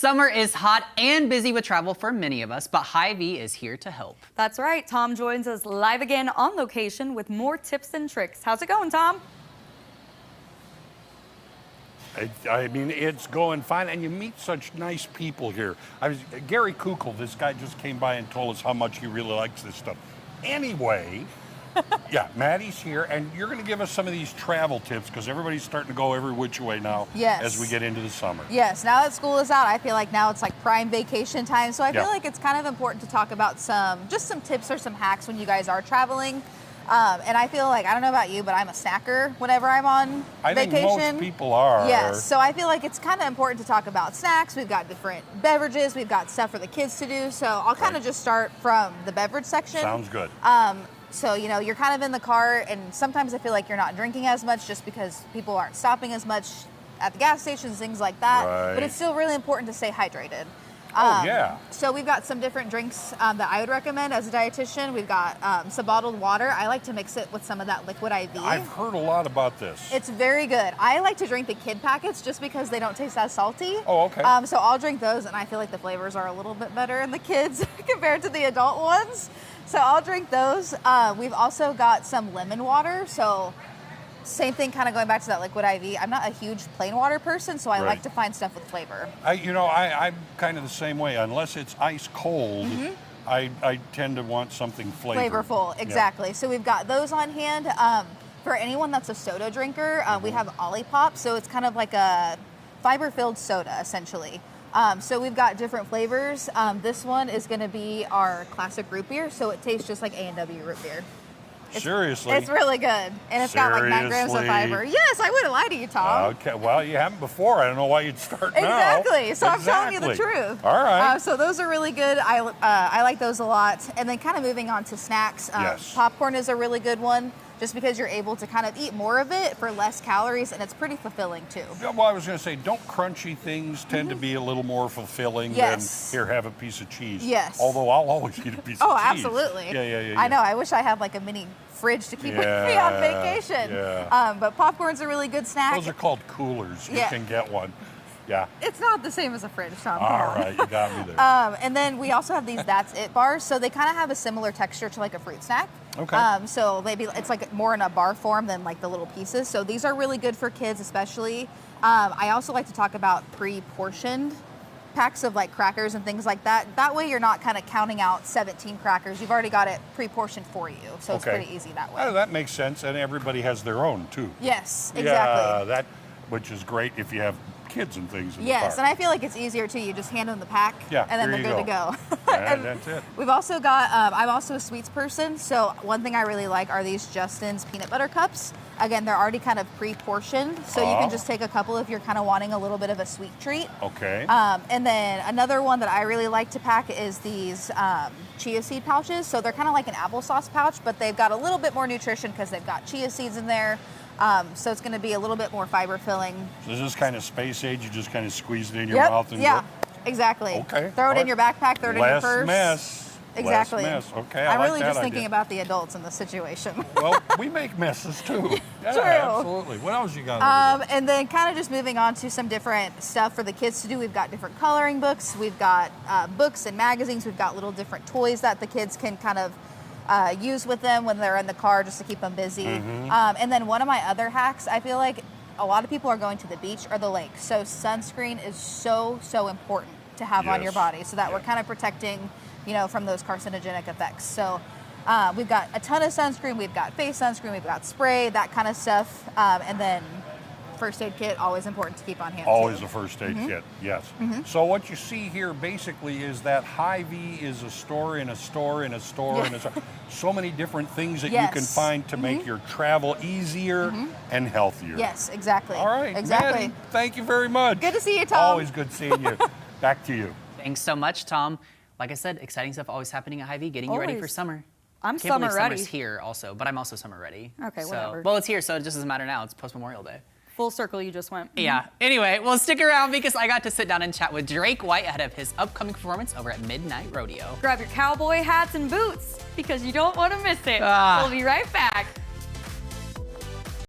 Summer is hot and busy with travel for many of us, but Hy-Vee is here to help. That's right. Tom joins us live again on location with more tips and tricks. How's it going, Tom? I mean, it's going fine, and you meet such nice people here. Gary Cookin, this guy just came by and told us how much he really likes this stuff. Anyway, yeah, Maddie's here, and you're going to give us some of these travel tips because everybody's starting to go every which way now as we get into the summer. Yes, now that school is out, I feel like now it's like prime vacation time, so I feel like it's kind of important to talk about some tips or some hacks when you guys are traveling. And I feel like, I don't know about you, but I'm a snacker whenever I'm on vacation. I think most people are. Yes, so I feel like it's kind of important to talk about snacks. We've got different beverages. We've got stuff for the kids to do. So I'll kind of just start from the beverage section. Sounds good. So, you know, you're kind of in the car, and sometimes I feel like you're not drinking as much just because people aren't stopping as much at the gas stations, things like that. Right. But it's still really important to stay hydrated. So we've got some different drinks that I would recommend as a dietitian. We've got some bottled water. I like to mix it with some of that liquid IV. I've heard a lot about this. It's very good. I like to drink the kid packets just because they don't taste as salty. Oh, okay. So I'll drink those, and I feel like the flavors are a little bit better in the kids compared to the adult ones. So I'll drink those. We've also got some lemon water. So same thing, kind of going back to that liquid IV. I'm not a huge plain water person, so I like to find stuff with flavor. I'm kind of the same way. Unless it's ice cold, I tend to want something flavorful. Exactly. Yeah. So we've got those on hand. For anyone that's a soda drinker, we have Olipop. So it's kind of like a fiber-filled soda, essentially. So we've got different flavors. This one is going to be our classic root beer, so it tastes just like A&W root beer. Seriously? It's really good. And it's got like 9 grams of fiber. Yes, I wouldn't lie to you, Tom. Okay, well, you haven't before. I don't know why you'd start now. Exactly. So I'm telling you the truth. All right. So those are really good. I like those a lot. And then kind of moving on to snacks. Popcorn is a really good one, just because you're able to kind of eat more of it for less calories, and it's pretty fulfilling too. Yeah, well, I was going to say, don't crunchy things tend to be a little more fulfilling than, here, have a piece of cheese. Yes. Although I'll always eat a piece of cheese. Oh, absolutely. Yeah. I know. I wish I had like a mini fridge to keep with me on vacation. Yeah. But popcorn's a really good snack. Those are called coolers. You can get one. Yeah. It's not the same as a fridge, Tom. All right, you got me there. And then we also have these That's It bars. So they kind of have a similar texture to like a fruit snack. Okay. So maybe it's like more in a bar form than like the little pieces. So these are really good for kids, especially. I also like to talk about pre-portioned packs of like crackers and things like that. That way you're not kind of counting out 17 crackers. You've already got it pre-portioned for you. So it's pretty easy that way. Oh, that makes sense. And everybody has their own too. Yes, exactly. Yeah, which is great if you have kids and things in the Yes, car. and I feel like it's easier too. You just hand them the pack, and then they're good to go. And that's it. We've also got, I'm also a sweets person, so one thing I really like are these Justin's peanut butter cups. Again, they're already kind of pre-portioned, so you can just take a couple if you're kind of wanting a little bit of a sweet treat. Okay. And then another one that I really like to pack is these chia seed pouches. So they're kind of like an applesauce pouch, but they've got a little bit more nutrition because they've got chia seeds in there. So it's going to be a little bit more fiber filling. So is this kind of space age? You just kind of squeeze it in your mouth and go? Exactly. Okay. Throw it in your backpack, throw it in your purse. Less mess. Exactly. Less mess. Okay, I'm like really that just idea. thinking about the adults in this situation. Well, we make messes too. Yeah, True. Absolutely. What else you got? And then kind of just moving on to some different stuff for the kids to do. We've got different coloring books. We've got books and magazines. We've got little different toys that the kids can kind of use with them when they're in the car just to keep them busy. And then one of my other hacks, I feel like a lot of people are going to the beach or the lake. So sunscreen is so important to have on your body so that we're kind of protecting, from those carcinogenic effects. So we've got a ton of sunscreen. We've got face sunscreen. We've got spray, that kind of stuff. And then first aid kit, always important to keep on hand. Always a first aid kit, yes. So what you see here basically is that Hy-Vee is a store in a store in a store in a store. So many different things that you can find to make your travel easier and healthier. Yes, exactly. All right, exactly. Maddie, thank you very much. Good to see you, Tom. Always good seeing you. Back to you. Thanks so much, Tom. Like I said, exciting stuff always happening at Hy-Vee, getting you ready for summer. I'm Can't summer believe ready. Summer's here also, but I'm also summer ready. Okay, whatever. Well, it's here, so it just doesn't matter now. It's post-Memorial Day. Full circle you just went. Yeah. Anyway, well, stick around because I got to sit down and chat with Drake White ahead of his upcoming performance over at Midnight Rodeo. Grab your cowboy hats and boots because you don't want to miss it. We'll be right back.